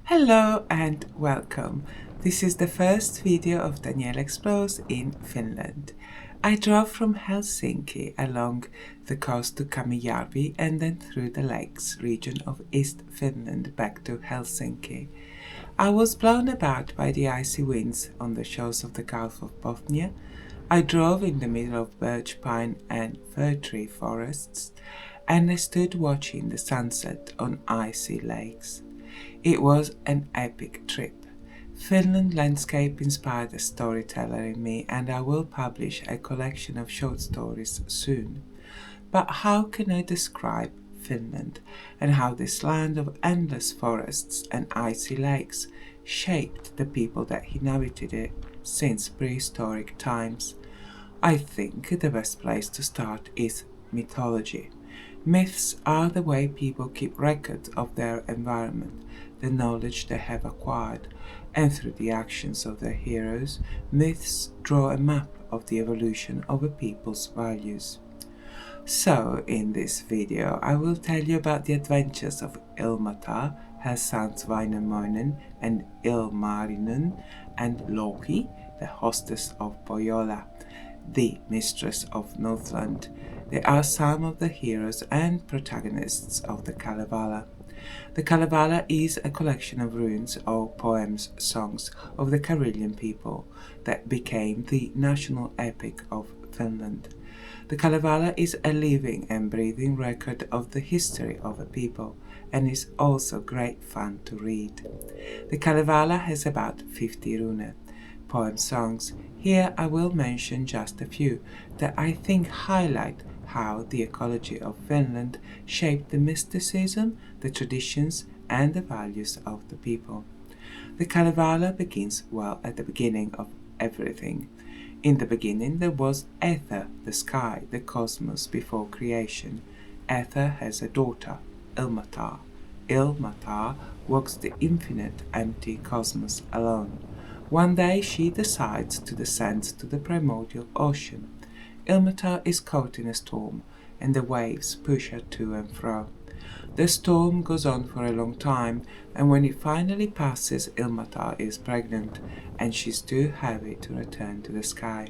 Hello and welcome. This is the first video of Daniela Explores in Finland. I drove from Helsinki along the coast to Kemijärvi and then through the lakes region of East Finland back to Helsinki. I was blown about by the icy winds on the shores of the Gulf of Bothnia. I drove in the middle of birch, pine and fir tree forests, and I stood watching the sunset on icy lakes. It was an epic trip. Finland landscape inspired a storyteller in me, and I will publish a collection of short stories soon. But how can I describe Finland and how this land of endless forests and icy lakes shaped the people that inhabited it since prehistoric times? I think the best place to start is mythology. Myths are the way people keep record of their environment, the knowledge they have acquired, and through the actions of their heroes, myths draw a map of the evolution of a people's values. So, in this video, I will tell you about the adventures of Ilmatar, her sons Väinämöinen and Ilmarinen, and Louhi, the hostess of Pohjola, the mistress of Northland. They are some of the heroes and protagonists of the Kalevala. The Kalevala is a collection of runes or poems, songs of the Karelian people that became the national epic of Finland. The Kalevala is a living and breathing record of the history of a people and is also great fun to read. The Kalevala has about 50 rune poem songs. Here I will mention just a few that I think highlight how the ecology of Finland shaped the mysticism, the traditions and the values of the people. The Kalevala begins well at the beginning of everything. In the beginning there was Ether, the sky, the cosmos before creation. Ether has a daughter, Ilmatar. Ilmatar walks the infinite empty cosmos alone. One day she decides to descend to the primordial ocean. Ilmatar is caught in a storm, and the waves push her to and fro. The storm goes on for a long time, and when it finally passes, Ilmatar is pregnant, and she's too heavy to return to the sky.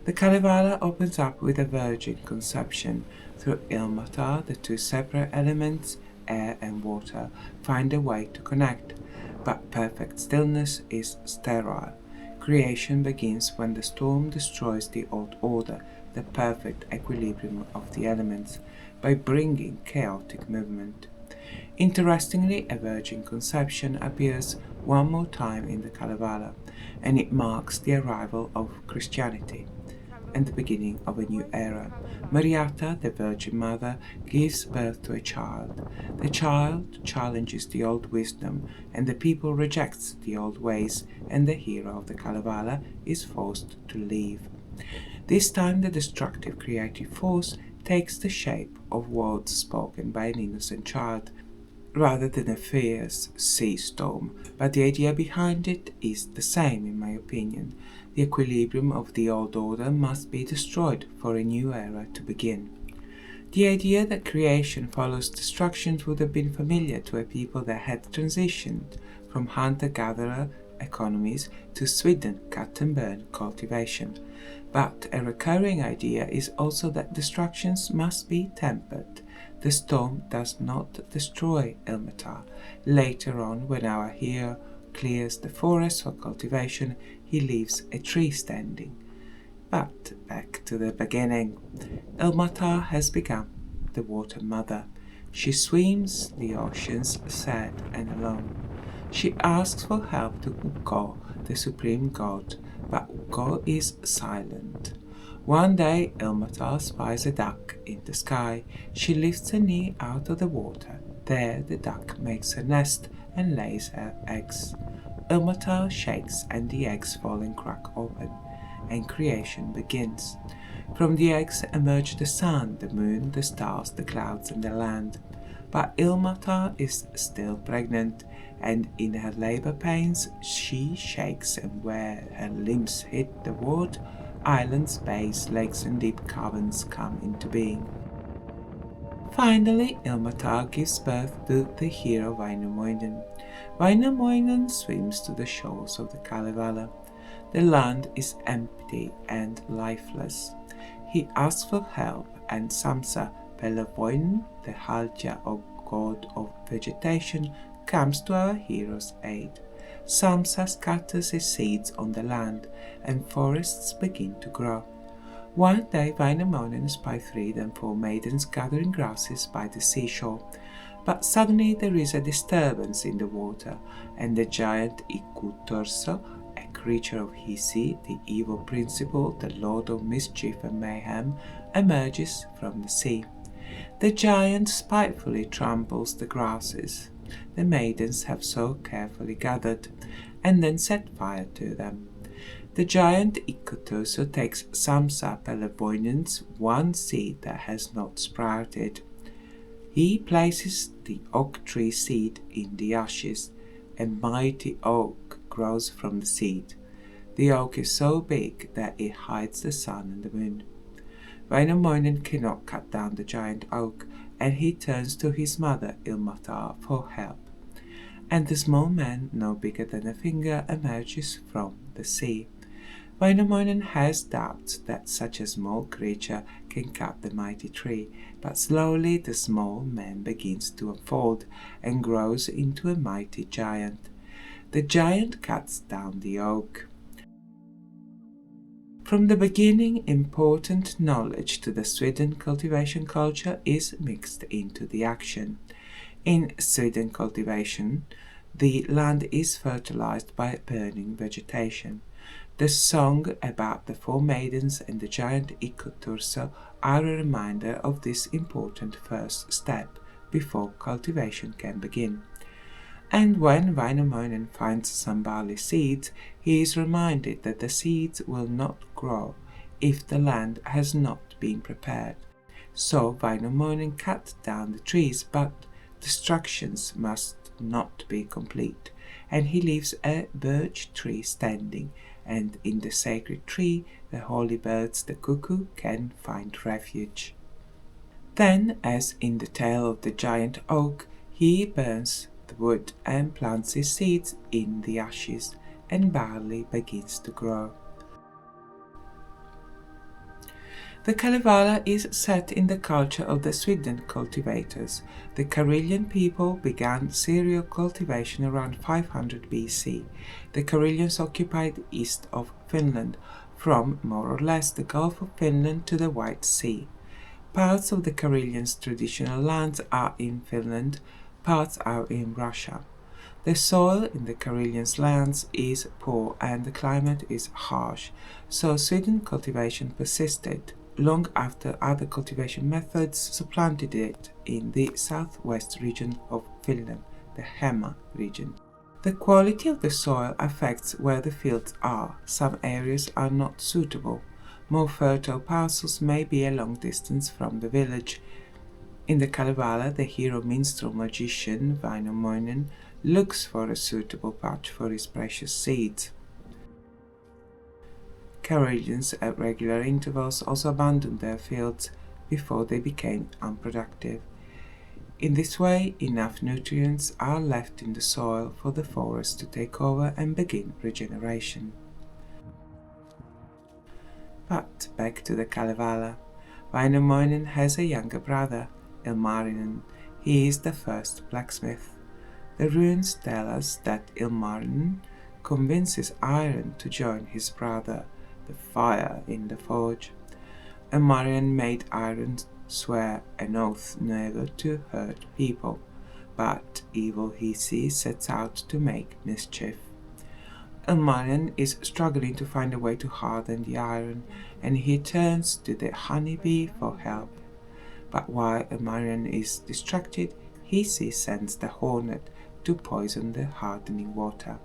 The Kalevala opens up with a virgin conception. Through Ilmatar, the two separate elements, air and water, find a way to connect, but perfect stillness is sterile. Creation begins when the storm destroys the old order, the perfect equilibrium of the elements, by bringing chaotic movement. Interestingly, a virgin conception appears one more time in the Kalevala, and it marks the arrival of Christianity and the beginning of a new era. Mariata, the Virgin Mother, gives birth to a child. The child challenges the old wisdom, and the people rejects the old ways, and the hero of the Kalevala is forced to leave. This time the destructive creative force takes the shape of words spoken by an innocent child, rather than a fierce sea storm, but the idea behind it is the same in my opinion. The equilibrium of the old order must be destroyed for a new era to begin. The idea that creation follows destruction would have been familiar to a people that had transitioned from hunter-gatherer economies to swidden, cut and burn cultivation. But a recurring idea is also that destructions must be tempered. The storm does not destroy Ilmatar. Later on, when our hero clears the forest for cultivation, he leaves a tree standing. But back to the beginning. Ilmatar has become the water mother. She swims the oceans sad and alone. She asks for help to Ukko, the supreme god, but Ukko is silent. One day Ilmatar spies a duck in the sky. She lifts her knee out of the water. There the duck makes her nest and lays her eggs. Ilmatar shakes and the eggs fall and crack open, and creation begins. From the eggs emerge the sun, the moon, the stars, the clouds and the land. But Ilmatar is still pregnant, and in her labor pains she shakes, and where her limbs hit the wood, islands, bays, lakes and deep caverns come into being. Finally, Ilmatar gives birth to the hero Väinämöinen. Väinämöinen swims to the shores of the Kalevala. The land is empty and lifeless. He asks for help, and Samsa Pellevoinen, the Halja or god of vegetation, comes to our hero's aid. Samsa scatters his seeds on the land, and forests begin to grow. One day Väinämöinen spies 3 and 4 maidens gathering grasses by the seashore, but suddenly there is a disturbance in the water, and the giant Ikkutorso, a creature of Hisi, the evil principle, the lord of mischief and mayhem, emerges from the sea. The giant spitefully tramples the grasses the maidens have so carefully gathered, and then set fire to them. The giant Ikkutorso takes Samsa Pellevoinen's 1 seed that has not sprouted. He places the oak tree seed in the ashes. A mighty oak grows from the seed. The oak is so big that it hides the sun and the moon. Väinämöinen cannot cut down the giant oak, and he turns to his mother Ilmatar for help. And the small man, no bigger than a finger, emerges from the sea. Väinämöinen has doubts that such a small creature can cut the mighty tree, but slowly the small man begins to unfold and grows into a mighty giant. The giant cuts down the oak. From the beginning, important knowledge to the swidden cultivation culture is mixed into the action. In swidden cultivation, the land is fertilized by burning vegetation. The song about the 4 maidens and the giant Ikkutorso are a reminder of this important first step before cultivation can begin. And when Väinämöinen finds some barley seeds, he is reminded that the seeds will not grow if the land has not been prepared. So Väinämöinen cut down the trees, but destructions must not be complete, and he leaves a birch tree standing, and in the sacred tree the holy birds, the cuckoo, can find refuge. Then, as in the tale of the giant oak, he burns the wood and plants his seeds in the ashes, and barley begins to grow. The Kalevala is set in the culture of the swidden cultivators. The Karelian people began cereal cultivation around 500 BC. The Karelians occupied east of Finland, from more or less the Gulf of Finland to the White Sea. Parts of the Karelians' traditional lands are in Finland, parts are in Russia. The soil in the Karelians' lands is poor and the climate is harsh, so swidden cultivation persisted long after other cultivation methods supplanted it in the southwest region of Finland, the Hema region. The quality of the soil affects where the fields are. Some areas are not suitable. More fertile parcels may be a long distance from the village. In the Kalevala, the hero minstrel magician Väinämöinen looks for a suitable patch for his precious seeds. Karelians at regular intervals also abandoned their fields before they became unproductive. In this way, enough nutrients are left in the soil for the forest to take over and begin regeneration. But back to the Kalevala. Väinämöinen has a younger brother, Ilmarinen. He is the first blacksmith. The runes tell us that Ilmarinen convinces Iron to join his brother, the fire in the forge. Ilmarinen made Iron swear an oath never to hurt people, but evil Hisi sets out to make mischief. Ilmarinen is struggling to find a way to harden the iron, and he turns to the honeybee for help. But while Ilmarinen is distracted, Hisi sends the hornet to poison the hardening water.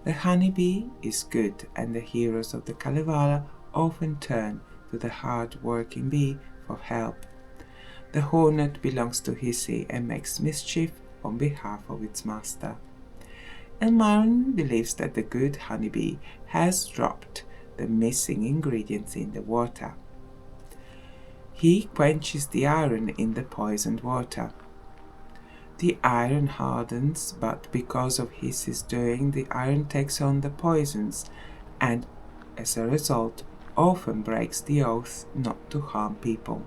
The honeybee is good, and the heroes of the Kalevala often turn to the hard-working bee for help. The hornet belongs to Hisi and makes mischief on behalf of its master. Ilmarinen believes that the good honeybee has dropped the missing ingredients in the water. He quenches the iron in the poisoned water. The iron hardens, but because of his doing, the iron takes on the poisons, and as a result, often breaks the oath not to harm people.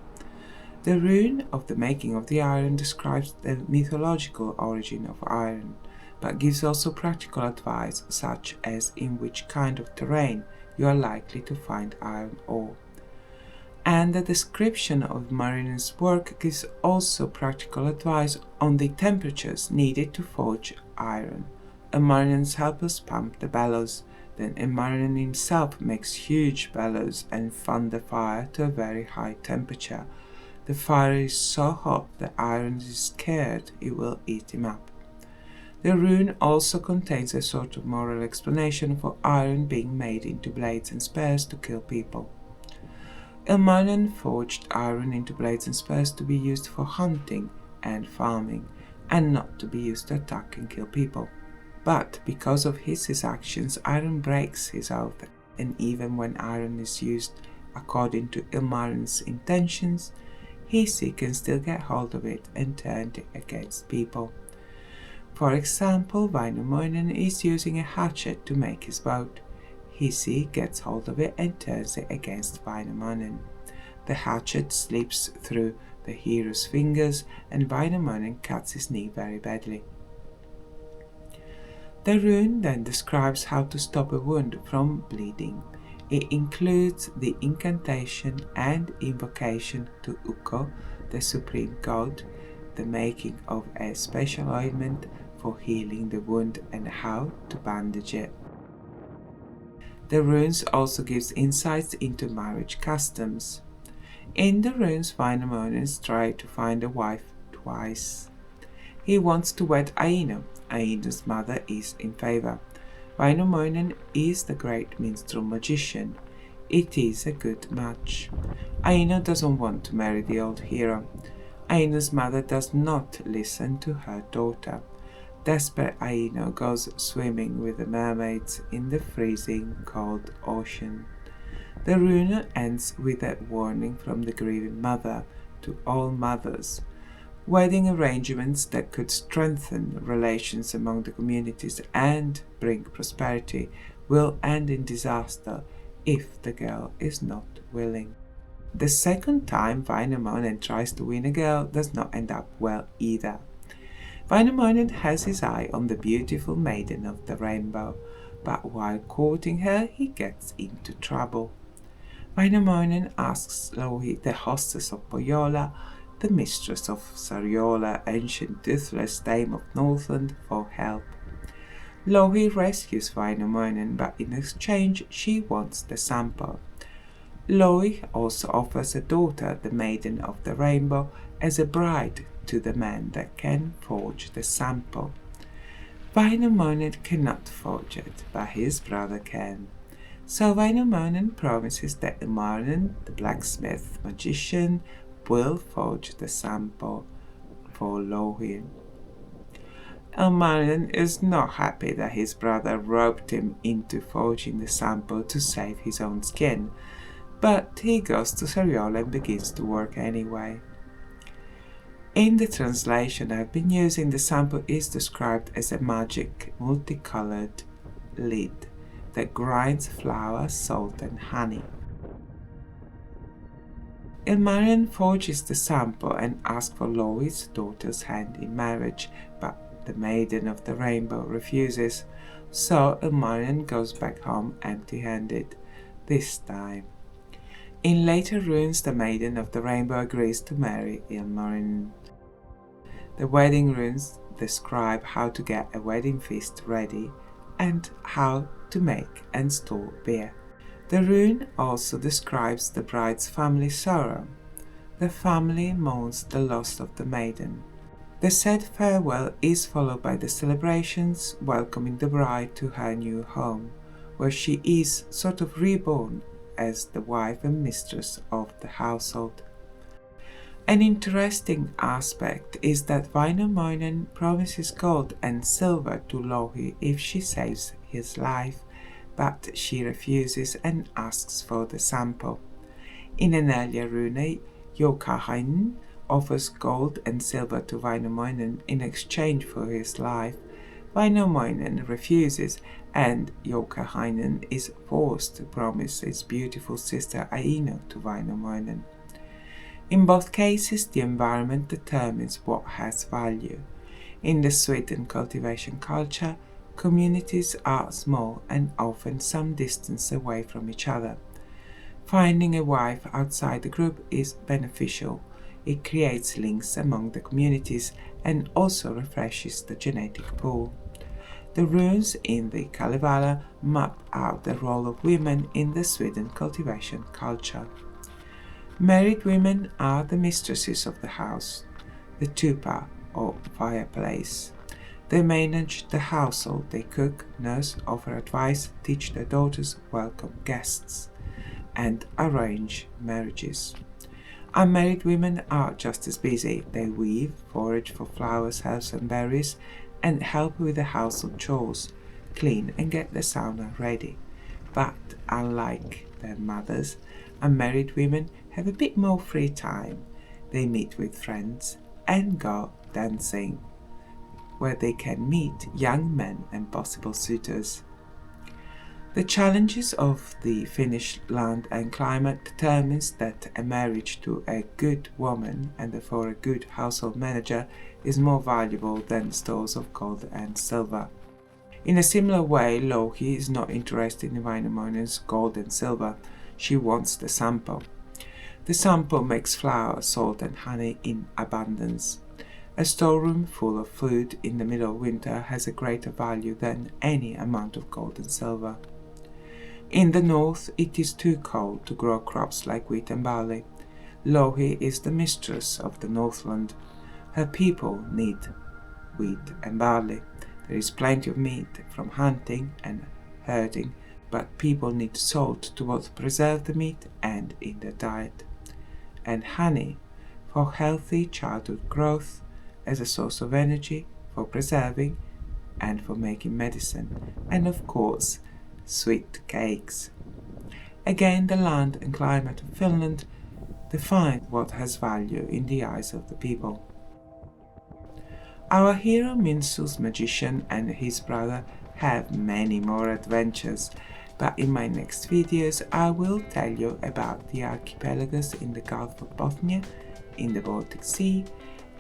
The rune of the making of the iron describes the mythological origin of iron, but gives also practical advice, such as in which kind of terrain you are likely to find iron ore. And the description of Ilmarinen's work gives also practical advice on the temperatures needed to forge iron. Ilmarinen's helpers pump the bellows, then Ilmarinen himself makes huge bellows and fan the fire to a very high temperature. The fire is so hot that iron is scared it will eat him up. The rune also contains a sort of moral explanation for iron being made into blades and spears to kill people. Ilmarinen forged iron into blades and spears to be used for hunting and farming, and not to be used to attack and kill people. But because of his actions, iron breaks his oath, and even when iron is used according to Ilmarinen's intentions, he can still get hold of it and turn it against people. For example, Väinämöinen is using a hatchet to make his boat. Hisi gets hold of it and turns it against Väinämöinen. The hatchet slips through the hero's fingers, and Väinämöinen cuts his knee very badly. The rune then describes how to stop a wound from bleeding. It includes the incantation and invocation to Ukko, the supreme god, the making of a special ointment for healing the wound, and how to bandage it. The runes also gives insights into marriage customs. In the runes, Väinämöinen tries to find a wife twice. He wants to wed Aino. Aino's mother is in favor. Väinämöinen is the great minstrel magician. It is a good match. Aino doesn't want to marry the old hero. Aino's mother does not listen to her daughter. Desperate Aino goes swimming with the mermaids in the freezing cold ocean. The rune ends with a warning from the grieving mother to all mothers. Wedding arrangements that could strengthen relations among the communities and bring prosperity will end in disaster if the girl is not willing. The second time Väinämöinen tries to win a girl does not end up well either. Väinämöinen has his eye on the beautiful maiden of the rainbow, but while courting her he gets into trouble. Väinämöinen asks Louhi, the hostess of Pohjola, the mistress of Sariola, ancient toothless dame of Northland, for help. Louhi rescues Väinämöinen, but in exchange she wants the Sampo. Louhi also offers a daughter, the maiden of the rainbow, as a bride to the man that can forge the Sampo. Väinämöinen cannot forge it, but his brother can. So Väinämöinen promises that Ilmarinen, the blacksmith magician, will forge the Sampo for Louhi. Ilmarinen is not happy that his brother roped him into forging the Sampo to save his own skin, but he goes to Sariola and begins to work anyway. In the translation I've been using, the Sampo is described as a magic, multicolored lid that grinds flour, salt and honey. Ilmarinen forges the Sampo and asks for Louhi's daughter's hand in marriage, but the maiden of the rainbow refuses, so Ilmarinen goes back home empty-handed, this time. In later runes, the maiden of the rainbow agrees to marry Ilmarinen. The wedding runes describe how to get a wedding feast ready and how to make and store beer. The rune also describes the bride's family sorrow. The family mourns the loss of the maiden. The said farewell is followed by the celebrations welcoming the bride to her new home, where she is sort of reborn as the wife and mistress of the household. An interesting aspect is that Väinämöinen promises gold and silver to Louhi if she saves his life, but she refuses and asks for the Sampo. In an earlier rune, Joukahainen offers gold and silver to Väinämöinen in exchange for his life. Väinämöinen refuses, and Joukahainen is forced to promise his beautiful sister Aino to Väinämöinen. In both cases, the environment determines what has value. In the swidden cultivation culture, communities are small and often some distance away from each other. Finding a wife outside the group is beneficial. It creates links among the communities and also refreshes the genetic pool. The runes in the Kalevala map out the role of women in the swidden cultivation culture. Married women are the mistresses of the house, the tupa or fireplace. They manage the household, they cook, nurse, offer advice, teach their daughters, welcome guests, and arrange marriages. Unmarried women are just as busy. They weave, forage for flowers, herbs and berries, and help with the household chores, clean and get the sauna ready. But unlike their mothers, unmarried women have a bit more free time. They meet with friends and go dancing, where they can meet young men and possible suitors. The challenges of the Finnish land and climate determines that a marriage to a good woman and therefore a good household manager is more valuable than stores of gold and silver. In a similar way, Louhi is not interested in Väinämöinen's gold and silver. She wants the Sampo. The Sampo makes flour, salt and honey in abundance. A storeroom full of food in the middle of winter has a greater value than any amount of gold and silver. In the north, it is too cold to grow crops like wheat and barley. Louhi is the mistress of the Northland. Her people need wheat and barley. There is plenty of meat from hunting and herding, but people need salt to both preserve the meat and in their diet. And honey for healthy childhood growth, as a source of energy, for preserving and for making medicine, and of course, sweet cakes. Again, the land and climate of Finland define what has value in the eyes of the people. Our hero Minsu's magician and his brother have many more adventures, but in my next videos I will tell you about the archipelagos in the Gulf of Bothnia, in the Baltic Sea,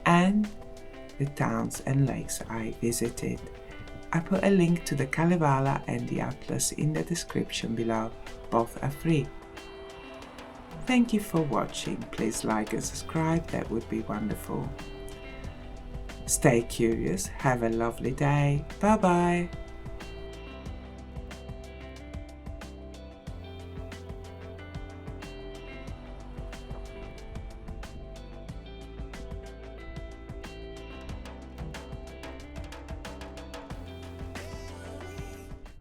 and the towns and lakes I visited. I put a link to the Kalevala and the atlas in the description below. Both are free. Thank you for watching. Please like and subscribe, that would be wonderful. Stay curious, have a lovely day. Bye bye.